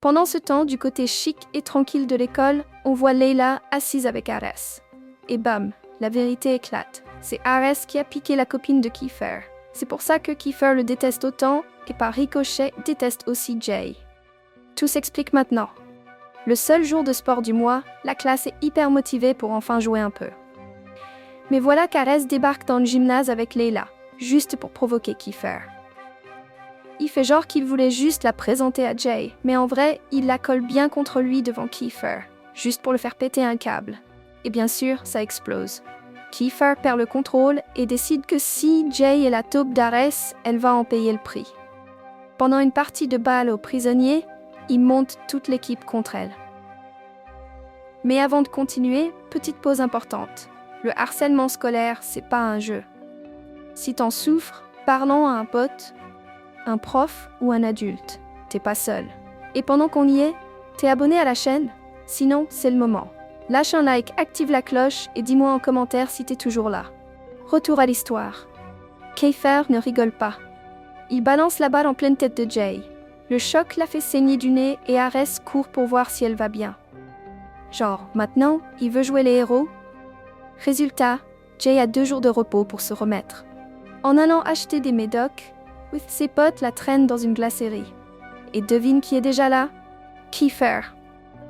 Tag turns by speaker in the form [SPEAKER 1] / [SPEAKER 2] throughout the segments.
[SPEAKER 1] Pendant ce temps, du côté chic et tranquille de l'école, on voit Layla assise avec Ares. Et bam, la vérité éclate. C'est Ares qui a piqué la copine de Kiefer. C'est pour ça que Kiefer le déteste autant et par ricochet déteste aussi Jay. Tout s'explique maintenant. Le seul jour de sport du mois, la classe est hyper motivée pour enfin jouer un peu. Mais voilà qu'Ares débarque dans le gymnase avec Layla, juste pour provoquer Kiefer. Il fait genre qu'il voulait juste la présenter à Jay, mais en vrai, il la colle bien contre lui devant Kiefer, juste pour le faire péter un câble. Et bien sûr, ça explose. Kiefer perd le contrôle et décide que si Jay est la taupe d'Ares, elle va en payer le prix. Pendant une partie de balle aux prisonniers, il monte toute l'équipe contre elle. Mais avant de continuer, petite pause importante. Le harcèlement scolaire, c'est pas un jeu. Si t'en souffres, parlons à un pote, un prof ou un adulte. T'es pas seul. Et pendant qu'on y est, t'es abonné à la chaîne? Sinon, c'est le moment. Lâche un like, active la cloche et dis-moi en commentaire si t'es toujours là. Retour à l'histoire. Kiefer ne rigole pas. Il balance la balle en pleine tête de Jay. Le choc la fait saigner du nez et Ares court pour voir si elle va bien. Genre, maintenant, il veut jouer les héros? Résultat, Jay a 2 jours de repos pour se remettre. En allant acheter des médocs, ses potes la traînent dans une glacerie. Et devine qui est déjà là? Kiefer.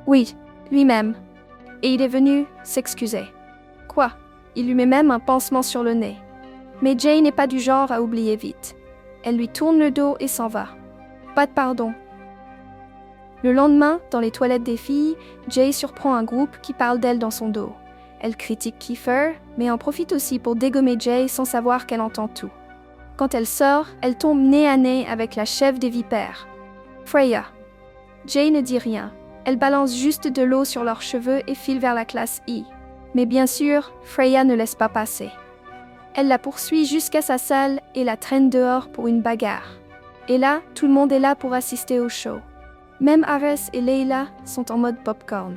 [SPEAKER 1] Oui, lui-même. Et il est venu s'excuser. Quoi? Il lui met même un pansement sur le nez. Mais Jay n'est pas du genre à oublier vite. Elle lui tourne le dos et s'en va. Pas de pardon. Le lendemain, dans les toilettes des filles, Jay surprend un groupe qui parle d'elle dans son dos. Elle critique Kiefer, mais en profite aussi pour dégommer Jay sans savoir qu'elle entend tout. Quand elle sort, elle tombe nez à nez avec la chef des vipères, Freya. Jay ne dit rien. Elle balance juste de l'eau sur leurs cheveux et file vers la classe I. Mais bien sûr, Freya ne laisse pas passer. Elle la poursuit jusqu'à sa salle et la traîne dehors pour une bagarre. Et là, tout le monde est là pour assister au show. Même Ares et Layla sont en mode popcorn.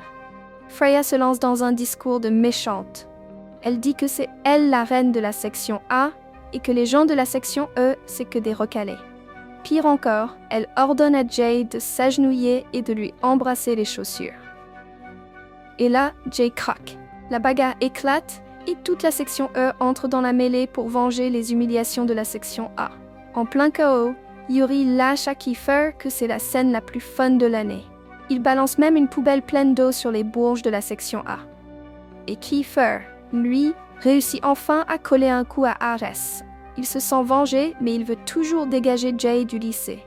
[SPEAKER 1] Freya se lance dans un discours de méchante. Elle dit que c'est elle la reine de la section A et que les gens de la section E, c'est que des recalés. Pire encore, elle ordonne à Jay de s'agenouiller et de lui embrasser les chaussures. Et là, Jay craque. La bagarre éclate et toute la section E entre dans la mêlée pour venger les humiliations de la section A. En plein chaos, Yuri lâche à Kiefer que c'est la scène la plus fun de l'année. Il balance même une poubelle pleine d'eau sur les bourges de la section A. Et Kiefer, lui, réussit enfin à coller un coup à Ares. Il se sent vengé, mais il veut toujours dégager Jay du lycée.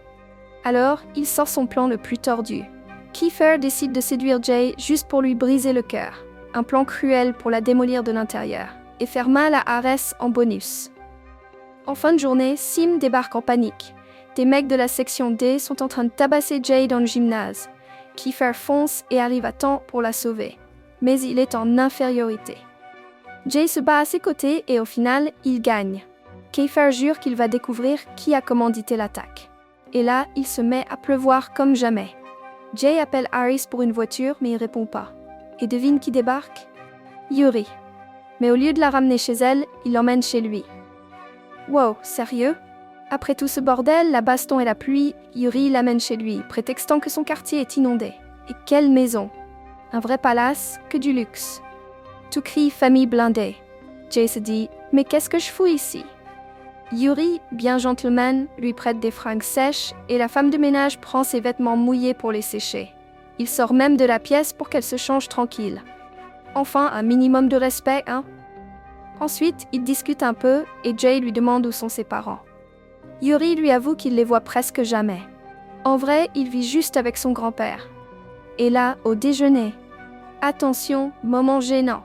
[SPEAKER 1] Alors, il sort son plan le plus tordu. Kiefer décide de séduire Jay juste pour lui briser le cœur. Un plan cruel pour la démolir de l'intérieur. Et faire mal à Ares en bonus. En fin de journée, Sim débarque en panique. Des mecs de la section D sont en train de tabasser Jay dans le gymnase. Kiefer fonce et arrive à temps pour la sauver. Mais il est en infériorité. Jay se bat à ses côtés et au final, il gagne. Kiefer jure qu'il va découvrir qui a commandité l'attaque. Et là, il se met à pleuvoir comme jamais. Jay appelle Harris pour une voiture, mais il répond pas. Et devine qui débarque? Yuri. Mais au lieu de la ramener chez elle, il l'emmène chez lui. Wow, sérieux? Après tout ce bordel, la baston et la pluie, Yuri l'amène chez lui, prétextant que son quartier est inondé. Et quelle maison! Un vrai palace, que du luxe. Tout crie famille blindée. Jay se dit « Mais qu'est-ce que je fous ici ?» Yuri, bien gentleman, lui prête des fringues sèches et la femme de ménage prend ses vêtements mouillés pour les sécher. Il sort même de la pièce pour qu'elle se change tranquille. Enfin, un minimum de respect, hein? Ensuite, ils discutent un peu et Jay lui demande où sont ses parents. Yuri lui avoue qu'il les voit presque jamais. En vrai, il vit juste avec son grand-père. Et là, au déjeuner. Attention, moment gênant.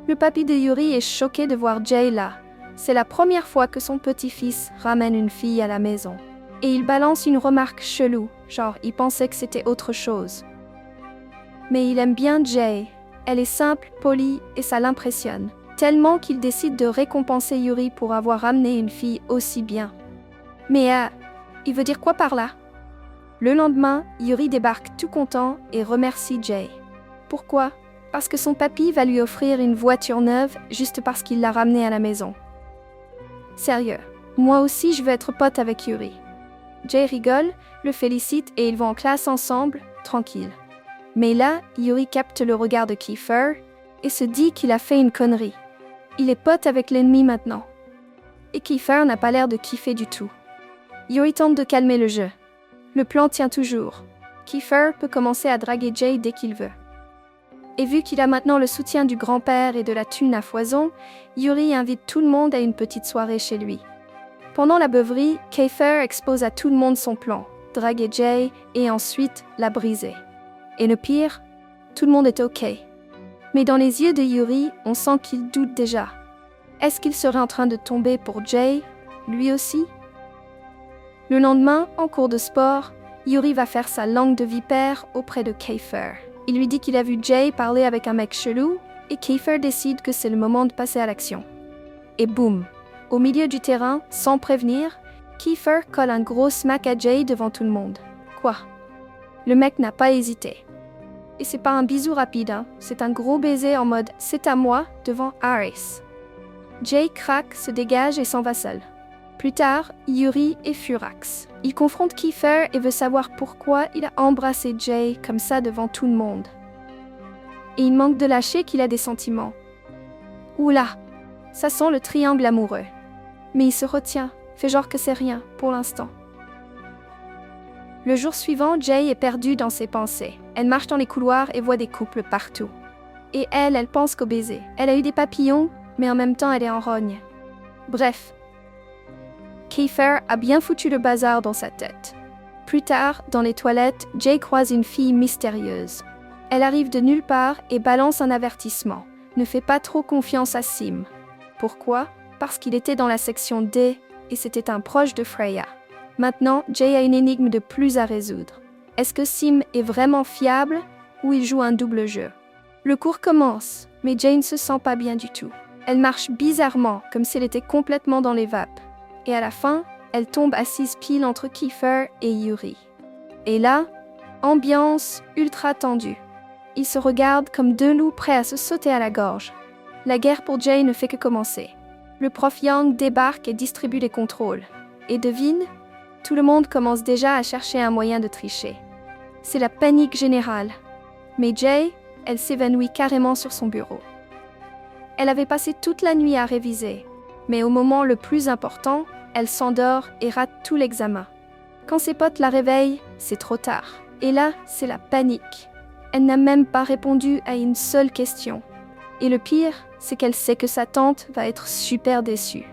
[SPEAKER 1] Le papy de Yuri est choqué de voir Jay là. C'est la première fois que son petit-fils ramène une fille à la maison. Et il balance une remarque chelou, genre il pensait que c'était autre chose. Mais il aime bien Jay. Elle est simple, polie et ça l'impressionne. Tellement qu'il décide de récompenser Yuri pour avoir ramené une fille aussi bien. Mais il veut dire quoi par là? Le lendemain, Yuri débarque tout content et remercie Jay. Pourquoi? Parce que son papy va lui offrir une voiture neuve juste parce qu'il l'a ramenée à la maison. Sérieux, moi aussi je veux être pote avec Yuri. Jay rigole, le félicite et ils vont en classe ensemble, tranquille. Mais là, Yuri capte le regard de Kiefer et se dit qu'il a fait une connerie. Il est pote avec l'ennemi maintenant. Et Kiefer n'a pas l'air de kiffer du tout. Yuri tente de calmer le jeu. Le plan tient toujours. Kiefer peut commencer à draguer Jay dès qu'il veut. Et vu qu'il a maintenant le soutien du grand-père et de la thune à foison, Yuri invite tout le monde à une petite soirée chez lui. Pendant la beuverie, Kiefer expose à tout le monde son plan, draguer Jay et ensuite la briser. Et le pire, tout le monde est OK. Mais dans les yeux de Yuri, on sent qu'il doute déjà. Est-ce qu'il serait en train de tomber pour Jay, lui aussi? Le lendemain, en cours de sport, Yuri va faire sa langue de vipère auprès de Kiefer. Il lui dit qu'il a vu Jay parler avec un mec chelou et Kiefer décide que c'est le moment de passer à l'action. Et boum! Au milieu du terrain, sans prévenir, Kiefer colle un gros smack à Jay devant tout le monde. Quoi? Le mec n'a pas hésité. Et c'est pas un bisou rapide, hein. C'est un gros baiser en mode « c'est à moi » devant Ares. Jay craque, se dégage et s'en va seul. Plus tard, Yuri est furax. Il confronte Kiefer et veut savoir pourquoi il a embrassé Jay comme ça devant tout le monde. Et il manque de lâcher qu'il a des sentiments. Oula, ça sent le triangle amoureux. Mais il se retient, fait genre que c'est rien pour l'instant. Le jour suivant, Jay est perdue dans ses pensées. Elle marche dans les couloirs et voit des couples partout. Et elle pense qu'au baiser. Elle a eu des papillons, mais en même temps elle est en rogne. Bref. Kiefer a bien foutu le bazar dans sa tête. Plus tard, dans les toilettes, Jay croise une fille mystérieuse. Elle arrive de nulle part et balance un avertissement. Ne fais pas trop confiance à Sim. Pourquoi? Parce qu'il était dans la section D et c'était un proche de Freya. Maintenant, Jay a une énigme de plus à résoudre. Est-ce que Sim est vraiment fiable ou il joue un double jeu? Le cours commence, mais Jay ne se sent pas bien du tout. Elle marche bizarrement, comme si elle était complètement dans les vapes. Et à la fin, elle tombe assise pile entre Kiefer et Yuri. Et là, ambiance ultra tendue. Ils se regardent comme deux loups prêts à se sauter à la gorge. La guerre pour Jay ne fait que commencer. Le prof Young débarque et distribue les contrôles. Et devine, tout le monde commence déjà à chercher un moyen de tricher. C'est la panique générale. Mais Jay, elle s'évanouit carrément sur son bureau. Elle avait passé toute la nuit à réviser. Mais au moment le plus important, elle s'endort et rate tout l'examen. Quand ses potes la réveillent, c'est trop tard. Et là, c'est la panique. Elle n'a même pas répondu à une seule question. Et le pire, c'est qu'elle sait que sa tante va être super déçue.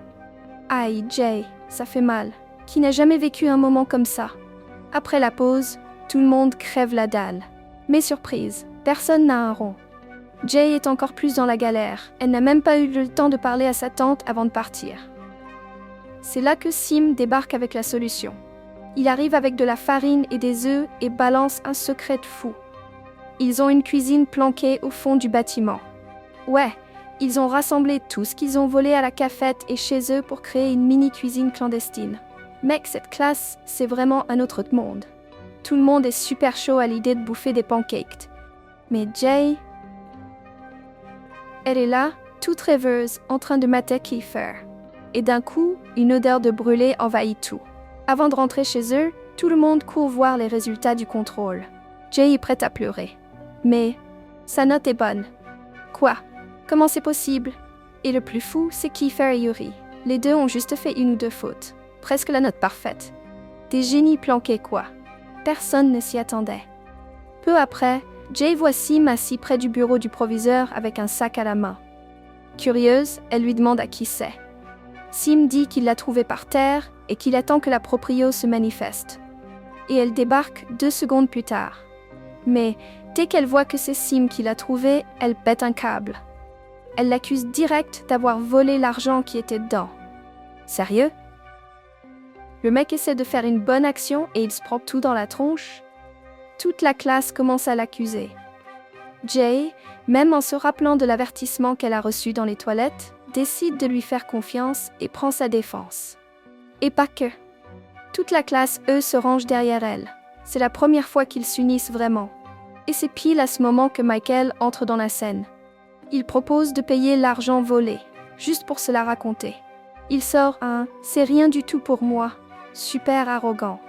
[SPEAKER 1] Aïe, Jay, ça fait mal. Qui n'a jamais vécu un moment comme ça? Après la pause, tout le monde crève la dalle. Mais surprise, personne n'a un rond. Jay est encore plus dans la galère. Elle n'a même pas eu le temps de parler à sa tante avant de partir. C'est là que Sim débarque avec la solution. Il arrive avec de la farine et des œufs et balance un secret de fou. Ils ont une cuisine planquée au fond du bâtiment. Ouais, ils ont rassemblé tout ce qu'ils ont volé à la cafette et chez eux pour créer une mini-cuisine clandestine. Mec, cette classe, c'est vraiment un autre monde. Tout le monde est super chaud à l'idée de bouffer des pancakes. Mais Jay... Elle est là, toute rêveuse, en train de mater Kiefer. Et d'un coup, une odeur de brûlé envahit tout. Avant de rentrer chez eux, tout le monde court voir les résultats du contrôle. Jay est prête à pleurer. Mais sa note est bonne. Quoi? Comment c'est possible? Et le plus fou, c'est Kiefer et Yuri. Les deux ont juste fait une ou deux fautes. Presque la note parfaite. Des génies planqués, quoi. Personne ne s'y attendait. Peu après, Jay voit Sim assis près du bureau du proviseur avec un sac à la main. Curieuse, elle lui demande à qui c'est. Sim dit qu'il l'a trouvé par terre et qu'il attend que la proprio se manifeste. Et elle débarque 2 secondes plus tard. Mais dès qu'elle voit que c'est Sim qui l'a trouvé, elle pète un câble. Elle l'accuse direct d'avoir volé l'argent qui était dedans. Sérieux? Le mec essaie de faire une bonne action et il se prend tout dans la tronche. Toute la classe commence à l'accuser. Jay, même en se rappelant de l'avertissement qu'elle a reçu dans les toilettes, décide de lui faire confiance et prend sa défense. Et pas que. Toute la classe, eux, se range derrière elle. C'est la première fois qu'ils s'unissent vraiment. Et c'est pile à ce moment que Michael entre dans la scène. Il propose de payer l'argent volé, juste pour se la raconter. Il sort un « c'est rien du tout pour moi », super arrogant.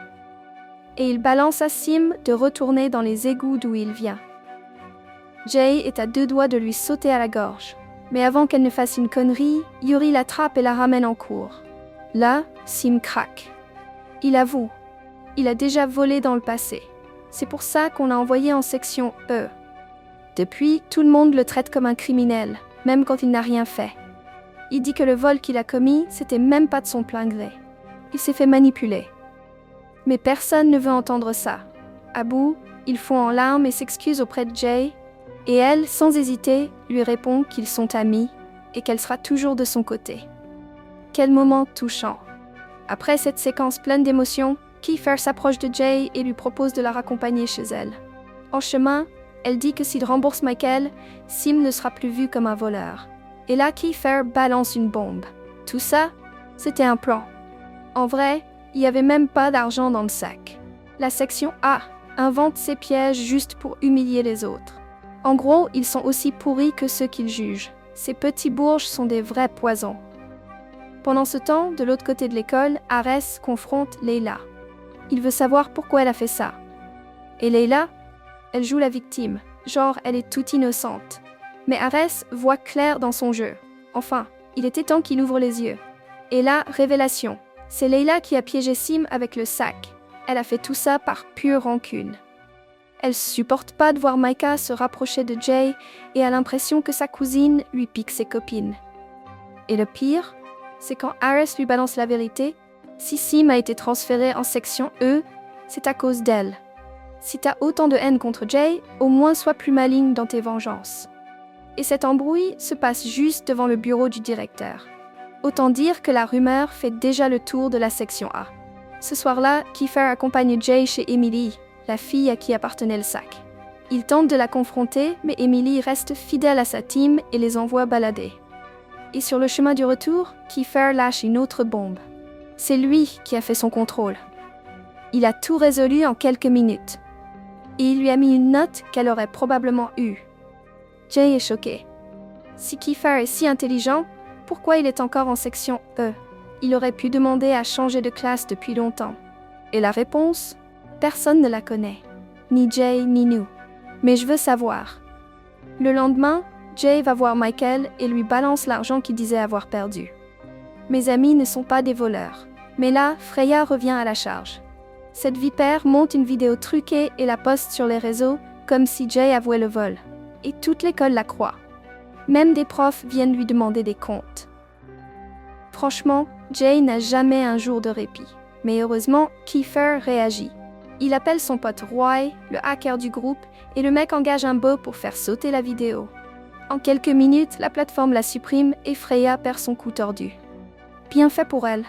[SPEAKER 1] et il balance à Sim de retourner dans les égouts d'où il vient. Jay est à 2 doigts de lui sauter à la gorge. Mais avant qu'elle ne fasse une connerie, Yuri l'attrape et la ramène en cours. Là, Sim craque. Il avoue. Il a déjà volé dans le passé. C'est pour ça qu'on l'a envoyé en section E. Depuis, tout le monde le traite comme un criminel, même quand il n'a rien fait. Il dit que le vol qu'il a commis, c'était même pas de son plein gré. Il s'est fait manipuler. Mais personne ne veut entendre ça. À bout, il fond en larmes et s'excuse auprès de Jay, et elle, sans hésiter, lui répond qu'ils sont amis et qu'elle sera toujours de son côté. Quel moment touchant! Après cette séquence pleine d'émotions, Kiefer s'approche de Jay et lui propose de la raccompagner chez elle. En chemin, elle dit que s'il rembourse Michael, Sim ne sera plus vu comme un voleur. Et là, Kiefer balance une bombe. Tout ça, c'était un plan. En vrai, il n'y avait même pas d'argent dans le sac. La section A invente ses pièges juste pour humilier les autres. En gros, ils sont aussi pourris que ceux qu'ils jugent. Ces petits bourges sont des vrais poisons. Pendant ce temps, de l'autre côté de l'école, Ares confronte Leila. Il veut savoir pourquoi elle a fait ça. Et Leila, elle joue la victime, genre elle est toute innocente. Mais Ares voit clair dans son jeu. Enfin, il était temps qu'il ouvre les yeux. Et là, révélation. C'est Leila qui a piégé Sim avec le sac. Elle a fait tout ça par pure rancune. Elle supporte pas de voir Micah se rapprocher de Jay et a l'impression que sa cousine lui pique ses copines. Et le pire, c'est quand Ares lui balance la vérité, si Sim a été transféré en section E, c'est à cause d'elle. Si t'as autant de haine contre Jay, au moins sois plus maligne dans tes vengeances. Et cette embrouille se passe juste devant le bureau du directeur. Autant dire que la rumeur fait déjà le tour de la section A. Ce soir-là, Kiefer accompagne Jay chez Emily, la fille à qui appartenait le sac. Il tente de la confronter, mais Emily reste fidèle à sa team et les envoie balader. Et sur le chemin du retour, Kiefer lâche une autre bombe. C'est lui qui a fait son contrôle. Il a tout résolu en quelques minutes. Et il lui a mis une note qu'elle aurait probablement eue. Jay est choqué. Si Kiefer est si intelligent, pourquoi il est encore en section E? Il aurait pu demander à changer de classe depuis longtemps. Et la réponse? Personne ne la connaît. Ni Jay, ni nous. Mais je veux savoir. Le lendemain, Jay va voir Michael et lui balance l'argent qu'il disait avoir perdu. Mes amis ne sont pas des voleurs. Mais là, Freya revient à la charge. Cette vipère monte une vidéo truquée et la poste sur les réseaux comme si Jay avouait le vol. Et toute l'école la croit. Même des profs viennent lui demander des comptes. Franchement, Jay n'a jamais un jour de répit. Mais heureusement, Kiefer réagit. Il appelle son pote Roy, le hacker du groupe, et le mec engage un bot pour faire sauter la vidéo. En quelques minutes, la plateforme la supprime et Freya perd son coup tordu. Bien fait pour elle.